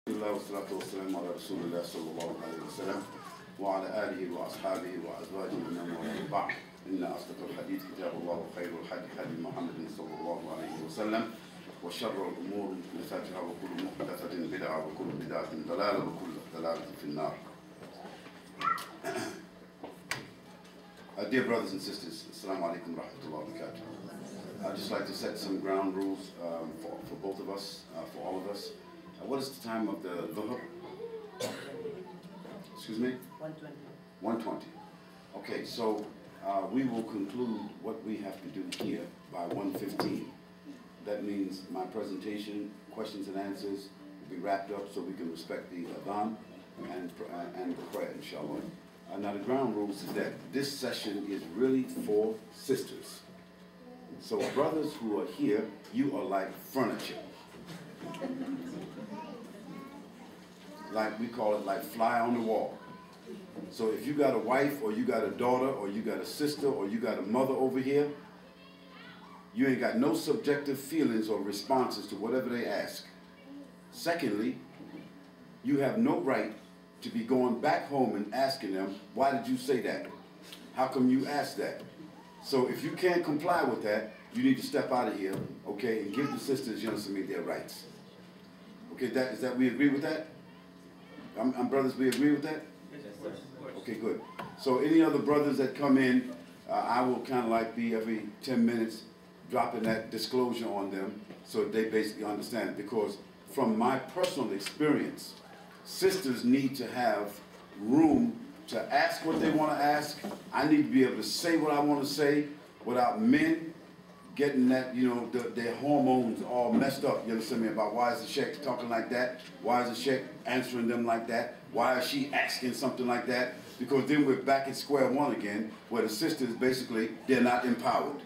الله والصلاة والسلام على رسول الله صلى الله عليه وسلم وعلى آله وأصحابه وأزواجه ومن بعد إن أصدق الحديث كتاب الله وخير الحديث حديث محمد صلى الله عليه وسلم وشر الأمور محدثاتها وكل محدثة بدعة وكل بدعة ضلالة وكل ضلالة في النار. Dear brothers and sisters, Assalamu alaikum wa rahmatullahi wa barakatuh. I'd just like to set some ground rules for both of us, for all of us. What is the time of the dhuhr? Excuse me? 1:20. 1:20. Okay, so we will conclude what we have to do here by 1:15. That means my presentation, questions and answers will be wrapped up so we can respect the adhan and the prayer, inshallah. Now the ground rules is that this session is really for sisters. So brothers who are here, you are like furniture. Like we call it like fly on the wall. So if you got a wife or you got a daughter or you got a sister or you got a mother over here, you ain't got no subjective feelings or responses to whatever they ask. Secondly, you have no right to be going back home and asking them, why did you say that? How come you asked that? So if you can't comply with that, you need to step out of here, okay, and give the sisters, you know, their rights. Okay, is that we agree with that? Brothers, we agree with that? Yes, of course. Okay, good. So any other brothers that come in, I will kind of like be every 10 minutes dropping that disclosure on them so they basically understand it. Because from my personal experience, sisters need to have room to ask what they want to ask. I need to be able to say what I want to say without men getting that, you know, their hormones all messed up. You understand me? About why is the sheikh talking like that? Why is the sheikh answering them like that? Why is she asking something like that? Because then we're back at square one again, where the sisters basically, they're not empowered.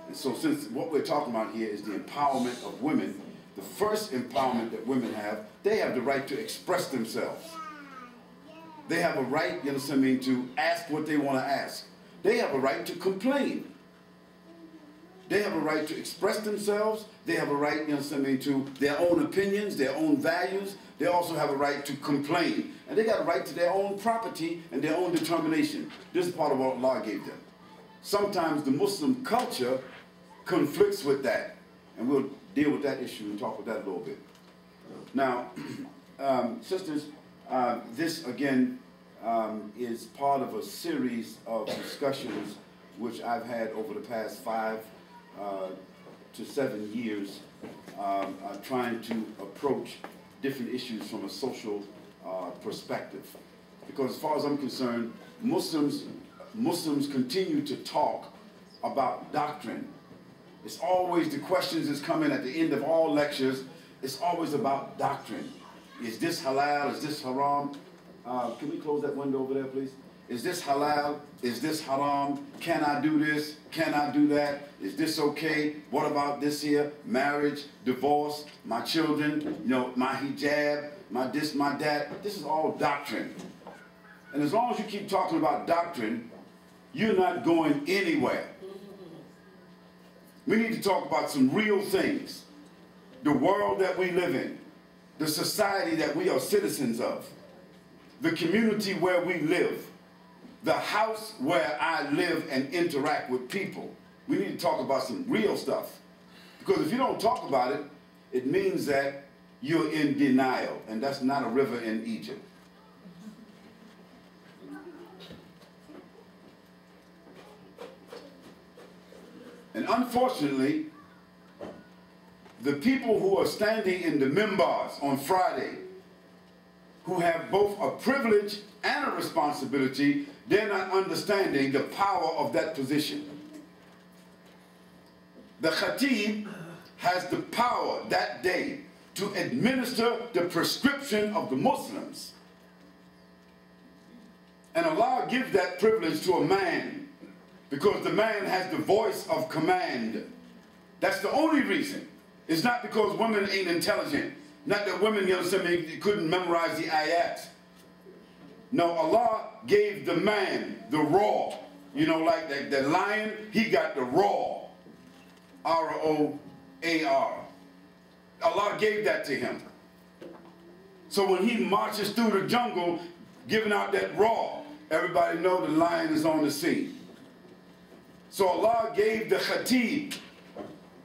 And so since what we're talking about here is the empowerment of women, the first empowerment that women have, they have the right to express themselves. They have a right, you understand me, to ask what they want to ask. They have a right to complain. They have a right to express themselves. They have a right, you understand me, to their own opinions, their own values. They also have a right to complain. And they got a right to their own property and their own determination. This is part of what Allah gave them. Sometimes the Muslim culture conflicts with that. And we'll deal with that issue and talk with that a little bit. Now, sisters, this again is part of a series of discussions which I've had over the past 5 to 7 years, trying to approach different issues from a social perspective. Because as far as I'm concerned, Muslims continue to talk about doctrine. It's always the questions that's coming at the end of all lectures. It's always about doctrine. Is this halal? Is this haram? Can we close that window over there, please? Is this halal? Is this haram? Can I do this? Can I do that? Is this okay? What about this here? Marriage, divorce, my children, you know, my hijab, my this, my that. This is all doctrine. And as long as you keep talking about doctrine, you're not going anywhere. We need to talk about some real things. The world that we live in, the society that we are citizens of, the community where we live, the house where I live and interact with people. We need to talk about some real stuff. Because if you don't talk about it, it means that you're in denial, and that's not a river in Egypt. And unfortunately, the people who are standing in the mimbars on Friday, who have both a privilege and a responsibility, they're not understanding the power of that position. The khatib has the power that day to administer the prescription of the Muslims. And Allah gives that privilege to a man because the man has the voice of command. That's the only reason. It's not because women ain't intelligent. Not that women, you know, couldn't memorize the ayat. No, Allah gave the man the raw. You know, like the lion, he got the raw. R-O-A-R. Allah gave that to him. So when he marches through the jungle, giving out that roar, everybody know the lion is on the scene. So Allah gave the khatib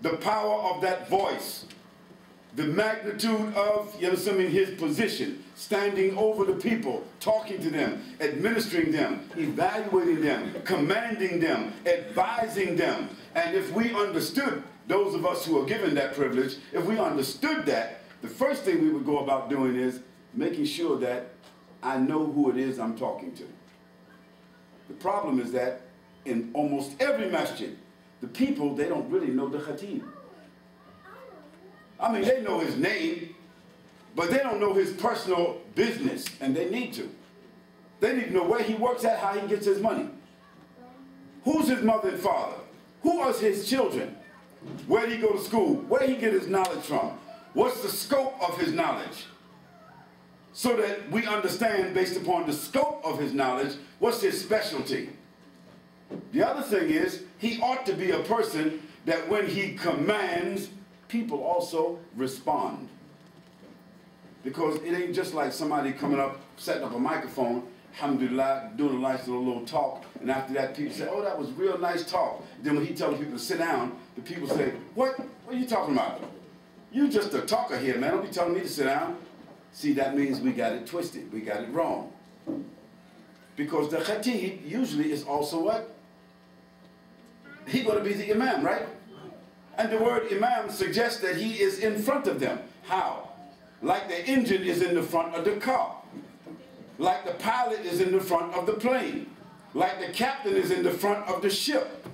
the power of that voice, the magnitude of, you understand me, his position, standing over the people, talking to them, administering them, evaluating them, commanding them, advising them. And if we understood, those of us who are given that privilege, if we understood that, the first thing we would go about doing is making sure that I know who it is I'm talking to. The problem is that in almost every masjid, the people, they don't really know the khatib. I mean, they know his name, but they don't know his personal business, and they need to. They need to know where he works at, how he gets his money. Who's his mother and father? Who are his children? Where did he go to school? Where did he get his knowledge from? What's the scope of his knowledge? So that we understand, based upon the scope of his knowledge, what's his specialty. The other thing is, he ought to be a person that when he commands, people also respond. Because it ain't just like somebody coming up, setting up a microphone, alhamdulillah, doing a nice little talk, and after that people say, oh, that was real nice talk. Then when he tells people to sit down, the people say, what are you talking about? You just a talker here, man. Don't be telling me to sit down. See, that means we got it twisted. We got it wrong. Because the khatib usually is also what? He's going to be the imam, right? And the word imam suggests that he is in front of them. How? Like the engine is in the front of the car. Like the pilot is in the front of the plane. Like the captain is in the front of the ship.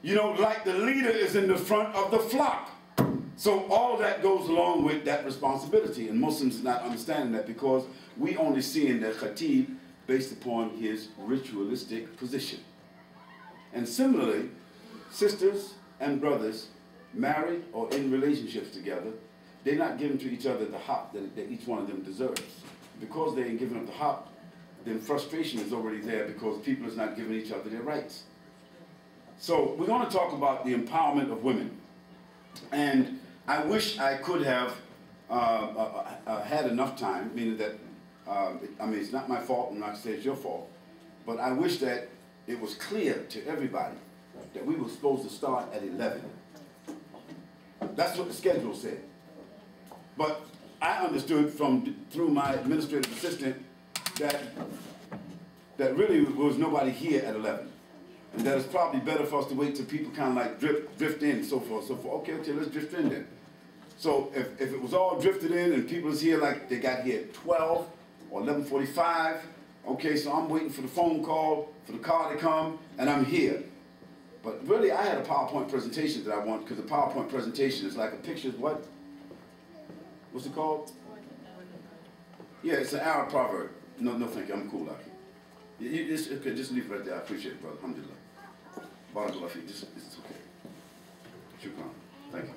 You know, like the leader is in the front of the flock. So all that goes along with that responsibility. And Muslims are not understanding that because we only see in the khatib based upon his ritualistic position. And similarly, sisters and brothers married or in relationships together, they're not giving to each other the haq that each one of them deserves. Because they ain't giving up the haq, then frustration is already there because people is not giving each other their rights. So we're going to talk about the empowerment of women. And I wish I could have had enough time, meaning that, I mean, it's not my fault, I'm not saying it's your fault, but I wish that it was clear to everybody that we were supposed to start at 11. That's what the schedule said. But I understood through my administrative assistant that really there was nobody here at 11. And that it's probably better for us to wait till people kind of like drift in, so forth. Okay, let's drift in then. So if it was all drifted in and people is here like they got here at 12 or 11:45, okay, so I'm waiting for the phone call, for the car to come, and I'm here. But really, I had a PowerPoint presentation that I want, because the PowerPoint presentation is like a picture of what? What's it called? Yeah, it's an Arab proverb. No, thank you, I'm cool, Aki. Okay, just leave it right there. I appreciate it, brother. Alhamdulillah. Barakallah fi. It's okay. Shukran. Thank you.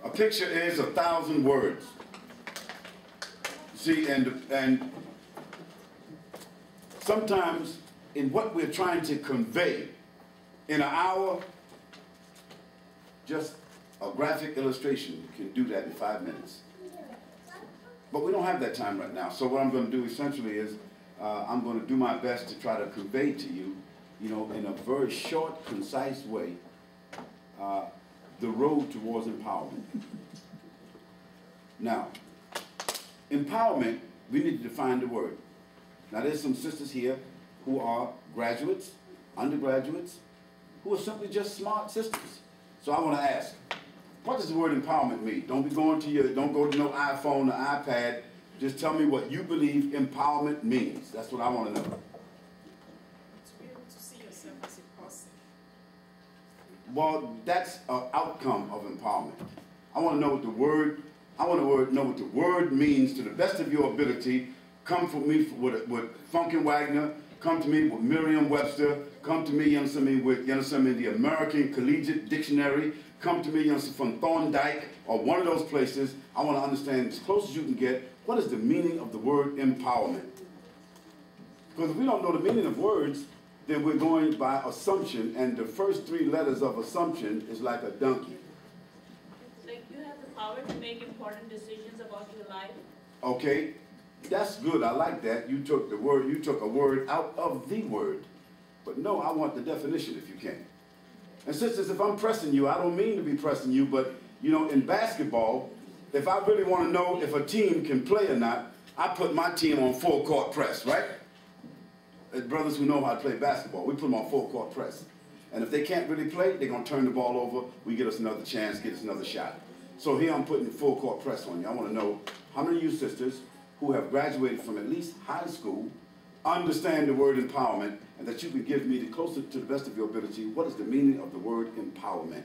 A picture is 1,000 words. See, and sometimes in what we're trying to convey in an hour, just a graphic illustration can do that in 5 minutes. But we don't have that time right now. So what I'm going to do essentially is I'm going to do my best to try to convey to you, you know, in a very short, concise way, the road towards empowerment. Now, empowerment, we need to define the word. Now, there's some sisters here who are graduates, undergraduates, who are simply just smart sisters. So I want to ask, what does the word empowerment mean? Don't go to no iPhone or iPad. Just tell me what you believe empowerment means. That's what I want to know. To be able to see yourself as a person. Well, that's an outcome of empowerment. I want to know what the word, know what the word means to the best of your ability. Come for me with Funkin Wagner. Come to me with Merriam-Webster. Come to me, you understand me, with, you understand me, the American Collegiate Dictionary. Come to me, you understand, from Thorndike or one of those places. I want to understand as close as you can get, what is the meaning of the word empowerment? Because if we don't know the meaning of words, then we're going by assumption, and the first 3 letters of assumption is like a donkey. Like you have the power to make important decisions about your life. Okay, that's good. I like that. You took a word out of the word. But no, I want the definition if you can. And sisters, if I'm pressing you, I don't mean to be pressing you, but you know, in basketball, if I really want to know if a team can play or not, I put my team on full court press, right? Brothers who know how to play basketball, we put them on full court press. And if they can't really play, they're going to turn the ball over. We get us another chance, get us another shot. So here I'm putting full court press on you. I want to know how many of you sisters who have graduated from at least high school understand the word empowerment, and that you can give me, the closer to the best of your ability, what is the meaning of the word empowerment?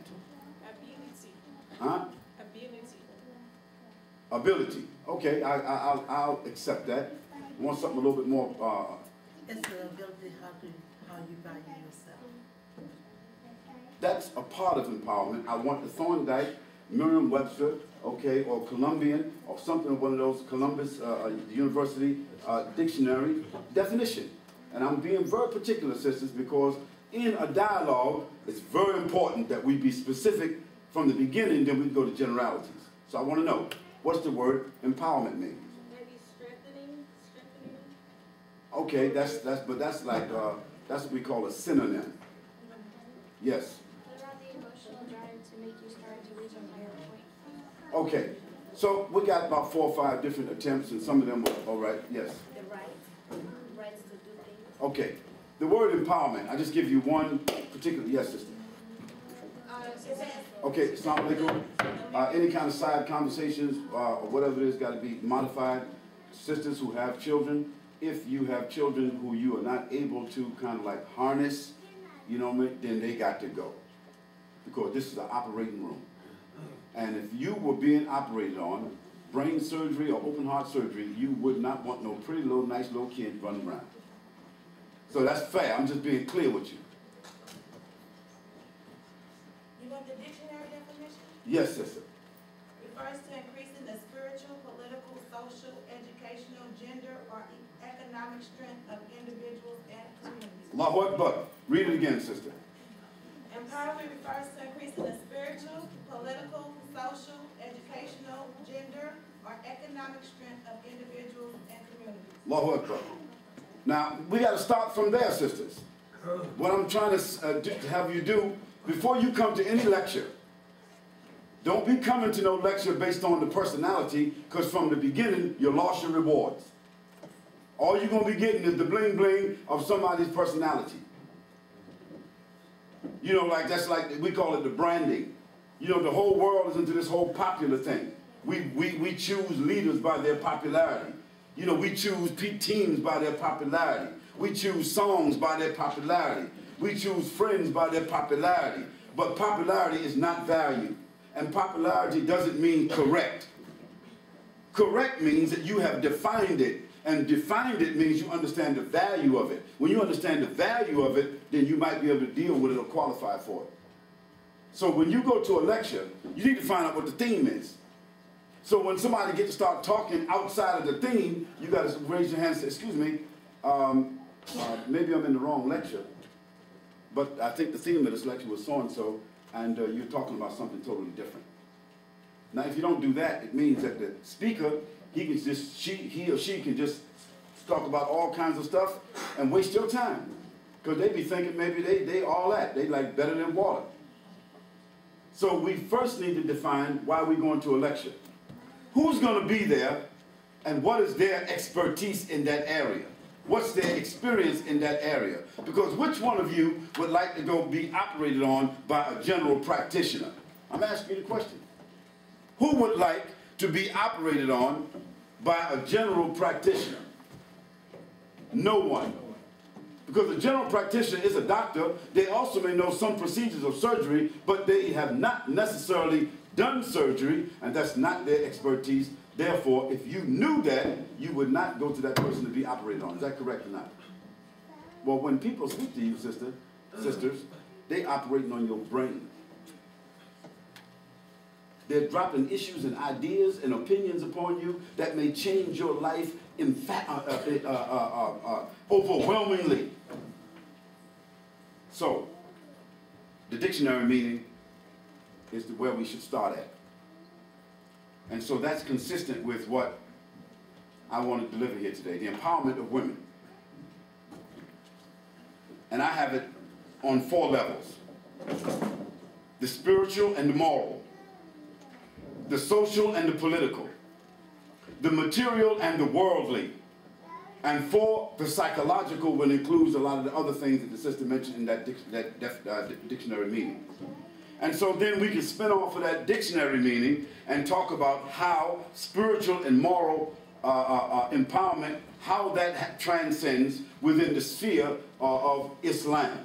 Ability. Huh? Ability. Ability. Okay, I'll accept that. I want something a little bit more. It's the ability how you value yourself. That's a part of empowerment. I want the Thorndike, Merriam-Webster, okay, or Columbian, or something, one of those Columbus University dictionary definition. And I'm being very particular, sisters, because in a dialogue, it's very important that we be specific from the beginning, then we go to generalities. So I want to know, what's the word empowerment mean? Maybe strengthening. Okay, that's what we call a synonym. Yes. What about the emotional drive to make you start to reach a higher point? Okay, so we got about 4 or 5 different attempts, and some of them were all right. Yes. The rights to do things. Okay, the word empowerment. I just give you one particular. Yes, sister. Okay, Assalamu alaikum. Any kind of side conversations or whatever it is got to be modified. Sisters who have children, if you have children who you are not able to kind of like harness, you know what I mean, then they got to go. Because this is an operating room. And if you were being operated on, brain surgery or open heart surgery, you would not want no pretty little, nice little kid running around. So that's fair. I'm just being clear with you. You want the dictionary definition? Yes, sister. Refers to increasing the spiritual, political, social, educational, gender, or economic strength of individuals and communities. Allahu Akbar. Read it again, sister. Empowerment refers to increasing the spiritual, political, social, educational, gender, or economic strength of individuals and communities. Allahu Akbar. Now, we got to start from there, sisters. What I'm trying to have you do, before you come to any lecture, don't be coming to no lecture based on the personality, because from the beginning, you lost your rewards. All you're going to be getting is the bling-bling of somebody's personality. You know, like that's like, we call it the branding. You know, the whole world is into this whole popular thing. We choose leaders by their popularity. You know, we choose teams by their popularity. We choose songs by their popularity. We choose friends by their popularity. But popularity is not value. And popularity doesn't mean correct. Correct means that you have defined it. And defined it means you understand the value of it. When you understand the value of it, then you might be able to deal with it or qualify for it. So when you go to a lecture, you need to find out what the theme is. So when somebody gets to start talking outside of the theme, you got to raise your hand and say, excuse me, maybe I'm in the wrong lecture, but I think the theme of this lecture was so-and-so, and you're talking about something totally different. Now, if you don't do that, it means that the speaker, he or she can just talk about all kinds of stuff and waste your time. Because they be thinking maybe they all that. They like better than water. So we first need to define why we're going to a lecture. Who's going to be there and what is their expertise in that area? What's their experience in that area? Because which one of you would like to go be operated on by a general practitioner? I'm asking you the question. Who would like to be operated on by a general practitioner? No one. Because a general practitioner is a doctor. They also may know some procedures of surgery, but they have not necessarily done surgery, and that's not their expertise. Therefore, if you knew that, you would not go to that person to be operated on. Is that correct or not? Well, when people speak to you, sisters, they operating on your brain. They're dropping issues and ideas and opinions upon you that may change your life overwhelmingly. So, the dictionary meaning is where we should start at. And so that's consistent with what I want to deliver here today, the empowerment of women. And I have it on 4 levels: the spiritual and the moral, the social and the political, the material and the worldly, and 4, the psychological, which includes a lot of the other things that the sister mentioned in that dictionary meaning. And so then we can spin off of that dictionary meaning and talk about how spiritual and moral empowerment, how that transcends within the sphere of Islam.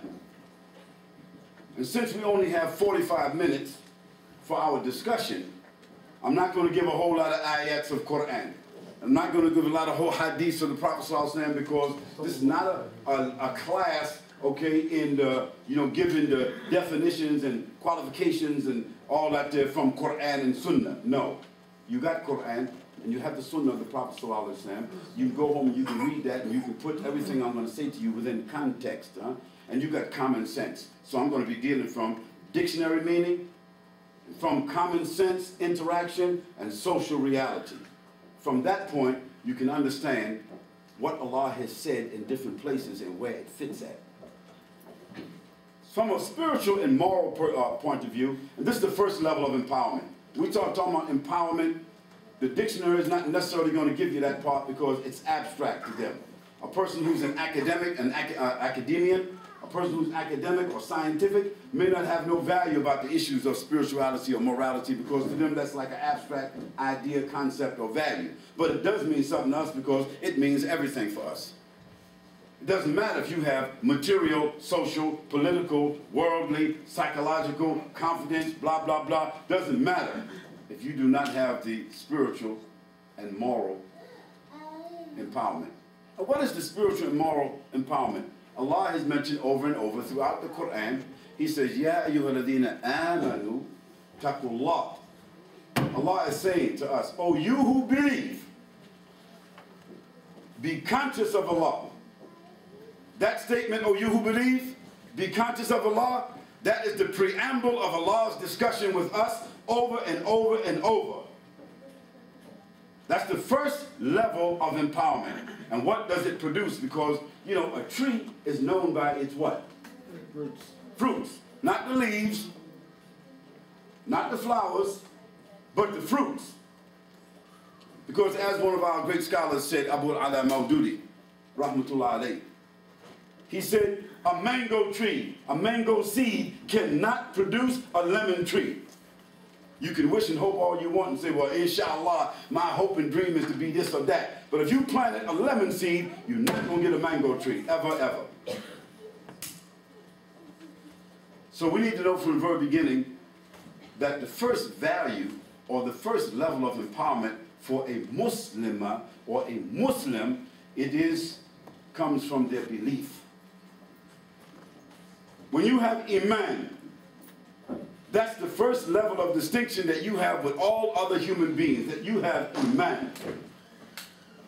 And since we only have 45 minutes for our discussion, I'm not going to give a whole lot of ayats of Quran. I'm not going to give a lot of whole hadiths of the Prophet ﷺ, because this is not a class, okay, in the, giving the definitions and qualifications and all that there from Quran and Sunnah. No. You got Quran and you have the Sunnah of the Prophet ﷺ. You can go home and you can read that and you can put everything I'm going to say to you within context. And you got common sense. So I'm going to be dealing from dictionary meaning, from common sense interaction, and social reality. From that point, you can understand what Allah has said in different places and where it fits at. From a spiritual and moral point of view, and this is the first level of empowerment. We talking about empowerment. The dictionary is not necessarily going to give you that part because it's abstract to them. A person who's an academic, an academician, a person who's academic or scientific may not have no value about the issues of spirituality or morality, because to them that's like an abstract idea, concept, or value. But it does mean something to us because it means everything for us. It doesn't matter if you have material, social, political, worldly, psychological, confidence, blah, blah, blah. Doesn't matter if you do not have the spiritual and moral empowerment. What is the spiritual and moral empowerment? Allah has mentioned over and over throughout the Quran. He says, Ya ayyuhalladhina amanu taqullah. Allah is saying to us, oh, you who believe, be conscious of Allah. That statement, oh, you who believe, be conscious of Allah, that is the preamble of Allah's discussion with us over and over and over. That's the first level of empowerment. And what does it produce? Because, a tree is known by its what? Fruits. Fruits. Not the leaves, not the flowers, but the fruits. Because as one of our great scholars said, Abu al-Ala Maududi, rahmatullah alayhi, he said, a mango tree, a mango seed cannot produce a lemon tree. You can wish and hope all you want and say, well, inshallah, my hope and dream is to be this or that. But if you planted a lemon seed, you're not going to get a mango tree, ever, ever. So we need to know from the very beginning that the first value or the first level of empowerment for a Muslimah or a Muslim, comes from their belief. When you have Iman, that's the first level of distinction that you have with all other human beings, that you have Iman.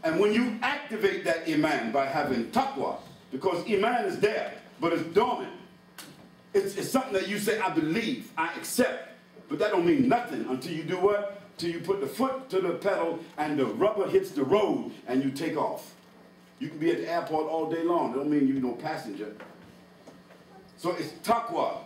And when you activate that Iman by having taqwa, because Iman is there, but it's dormant. It's something that you say, I believe, I accept, but that don't mean nothing until you do what? Till you put the foot to the pedal and the rubber hits the road and you take off. You can be at the airport all day long. It don't mean you're no passenger. So it's taqwa.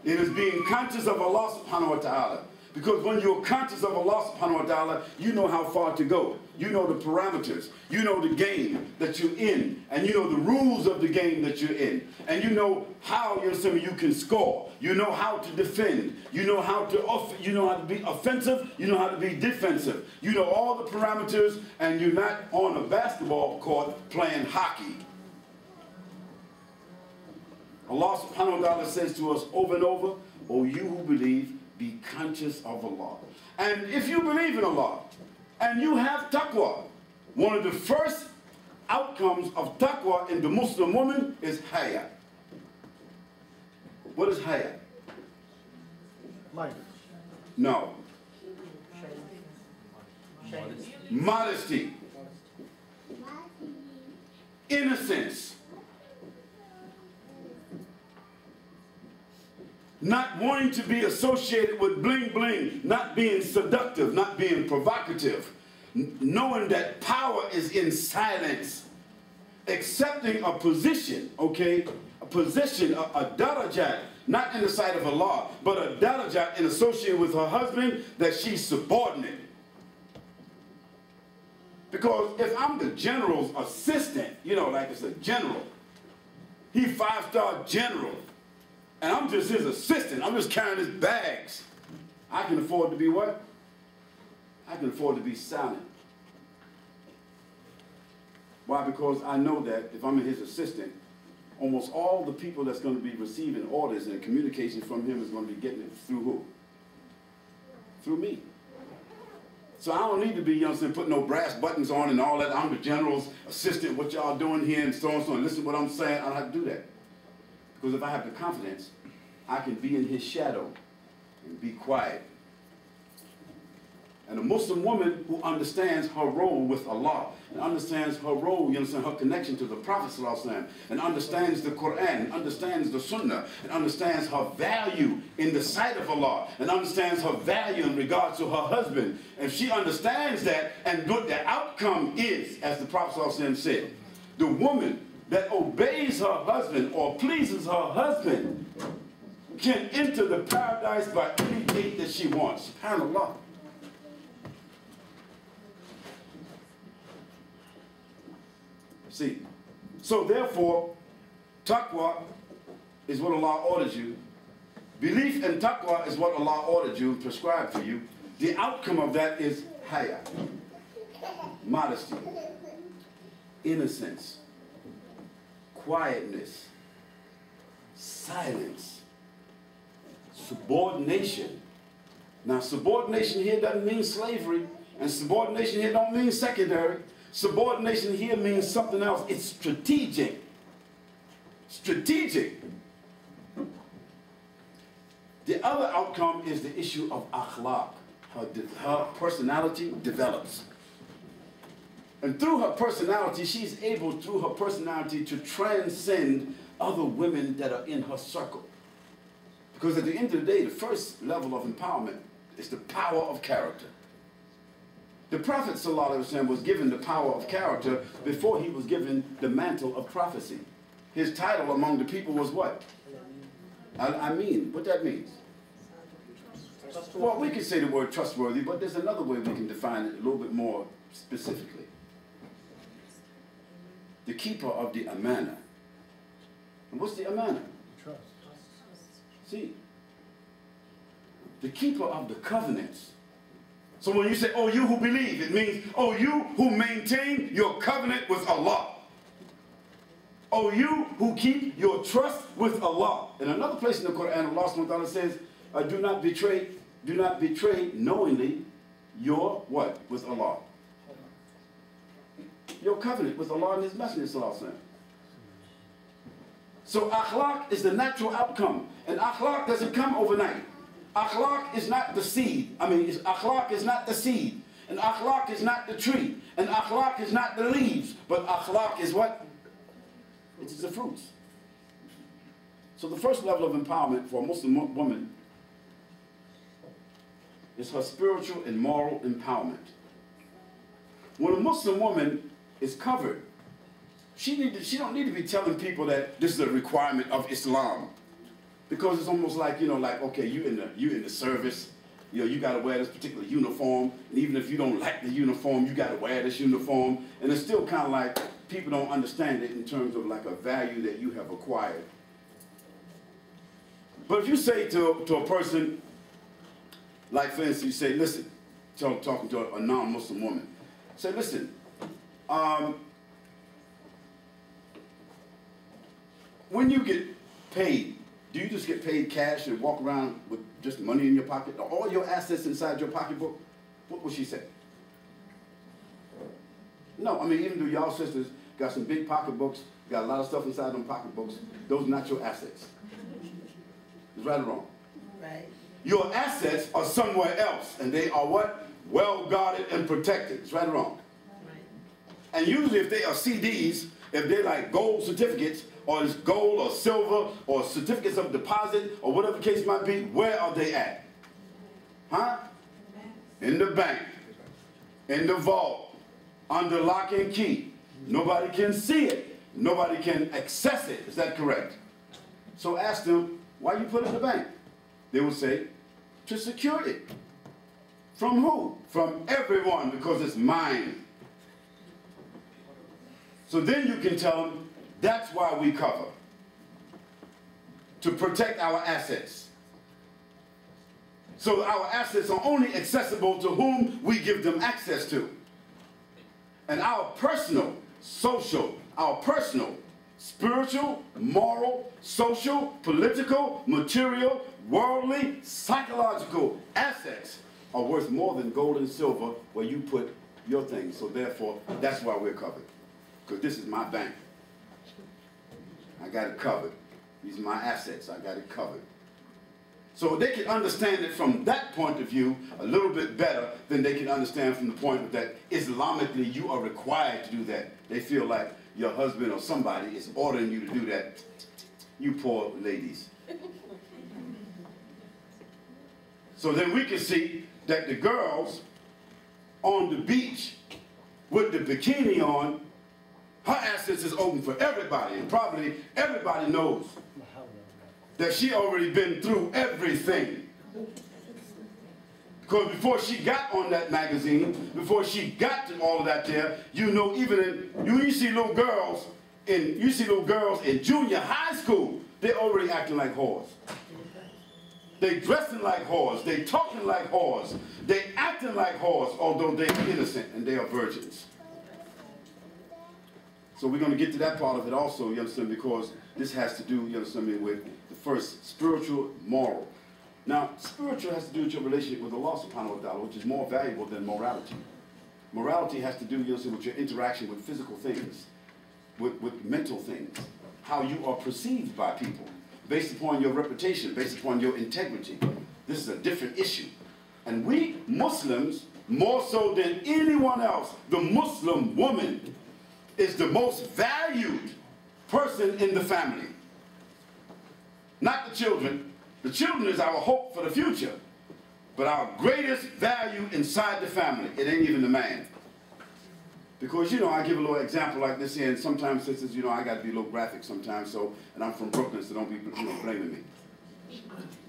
It is being conscious of Allah subhanahu wa ta'ala. Because when you're conscious of Allah subhanahu wa ta'ala, you know how far to go. You know the parameters. You know the game that you're in. And you know the rules of the game that you're in. And you know how you can score. You know how to defend. You know how to be offensive. You know how to be defensive. You know all the parameters, and you're not on a basketball court playing hockey. Allah subhanahu wa ta'ala says to us over and over, O you who believe, be conscious of Allah. And if you believe in Allah, and you have taqwa, one of the first outcomes of taqwa in the Muslim woman is haya. What is haya? No. Modesty. Innocence. Not wanting to be associated with bling bling, not being seductive, not being provocative. knowing that power is in silence, accepting a position, okay, a position, a darajat, not in the sight of Allah, but a darajat in association with her husband, that she's subordinate. Because if I'm the general's assistant, you know, like it's a general, he 5-star general, and I'm just his assistant, I'm just carrying his bags, I can afford to be what? I can afford to be silent. Why? Because I know that if I'm his assistant, almost all the people that's going to be receiving orders and communication from him is going to be getting it through who? Through me. So I don't need to be, you know what I'm saying, putting no brass buttons on and all that. I'm the general's assistant, what y'all doing here, and so on and so on. Listen to what I'm saying. I don't have to do that. Because if I have the confidence, I can be in his shadow and be quiet. And a Muslim woman who understands her role with Allah, and understands her role, you understand, her connection to the Prophet ﷺ, and understands the Quran, and understands the Sunnah, and understands her value in the sight of Allah, and understands her value in regards to her husband. If she understands that, and what the outcome is, as the Prophet ﷺ said, the woman that obeys her husband or pleases her husband can enter the paradise by any gate that she wants. SubhanAllah. See, so therefore, taqwa is what Allah orders you. Belief in taqwa is what Allah ordered you and prescribed for you. The outcome of that is haya, modesty, innocence, quietness, silence, subordination. Now, subordination here doesn't mean slavery, and subordination here don't mean secondary. Subordination here means something else. It's strategic. Strategic. The other outcome is the issue of akhlaq. Her personality develops. And through her personality, she's able, through her personality, to transcend other women that are in her circle. Because at the end of the day, the first level of empowerment is the power of character. The Prophet ﷺ was given the power of character before he was given the mantle of prophecy. His title among the people was what? I mean, what that means? Well, we can say the word trustworthy, but there's another way we can define it a little bit more specifically. The keeper of the amana. And what's the amana? Trust. See, the keeper of the covenants. So when you say, oh, you who believe, it means, oh, you who maintain your covenant with Allah. Oh, you who keep your trust with Allah. In another place in the Quran, Allah subhanahu wa ta'ala says, do not betray knowingly your what? With Allah. Your covenant with Allah and His Messenger sallallahu alaihi wasallam. So akhlaq is the natural outcome. And akhlaq doesn't come overnight. Akhlaq is not the seed. Akhlaq is not the seed. And akhlaq is not the tree. And akhlaq is not the leaves. But akhlaq is what? It's the fruits. So the first level of empowerment for a Muslim woman is her spiritual and moral empowerment. When a Muslim woman is covered, she don't need to be telling people that this is a requirement of Islam. Because it's almost like, okay, you in the service, you got to wear this particular uniform, and even if you don't like the uniform, you got to wear this uniform, and it's still kind of like people don't understand it in terms of like a value that you have acquired. But if you say to a person, like for instance, you say, listen, talking to a non-Muslim woman, say, listen, when you get paid, do you just get paid cash and walk around with just money in your pocket? Are all your assets inside your pocketbook? What would she say? No, even though y'all sisters got some big pocketbooks, got a lot of stuff inside them pocketbooks, those are not your assets. It's right or wrong? Right. Your assets are somewhere else, and they are what? Well guarded and protected. It's right or wrong? Right. And usually if they are CDs, if they're like gold certificates, or it's gold or silver or certificates of deposit or whatever the case might be, where are they at? Huh? In the bank. in the vault, under lock and key. Nobody can see it. Nobody can access it. Is that correct? So ask them, why you put it in the bank? They will say, to secure it. From who? From everyone, because it's mine. So then you can tell them, that's why we cover. To protect our assets. So our assets are only accessible to whom we give them access to. And our personal, social, our personal, spiritual, moral, social, political, material, worldly, psychological assets are worth more than gold and silver where you put your things. So therefore, that's why we're covered. Because this is my bank. I got it covered. These are my assets. I got it covered. So they can understand it from that point of view a little bit better than they can understand from the point that Islamically you are required to do that. They feel like your husband or somebody is ordering you to do that. You poor ladies. So then we can see that the girls on the beach with the bikini on, her assets is open for everybody, and probably everybody knows that she already been through everything. Because before she got on that magazine, before she got to all of that there, you know, even in, you see little girls in junior high school, they're already acting like whores. They dressing like whores, they talking like whores, they acting like whores, although they're innocent and they are virgins. So we're going to get to that part of it also, you understand, because this has to do, you understand me, with the first, spiritual, moral. Now, spiritual has to do with your relationship with Allah subhanahu wa ta'ala, which is more valuable than morality. Morality has to do, you understand, with your interaction with physical things, with mental things, how you are perceived by people, based upon your reputation, based upon your integrity. This is a different issue. And we Muslims, more so than anyone else, the Muslim woman is the most valued person in the family. Not the children. The children is our hope for the future. But our greatest value inside the family, it ain't even the man. Because, you know, I give a little example like this here, and sometimes, sisters, you know, I got to be a little graphic sometimes, so, and I'm from Brooklyn, so don't be, you know, blaming me.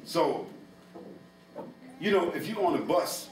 So, you know, if you're on a bus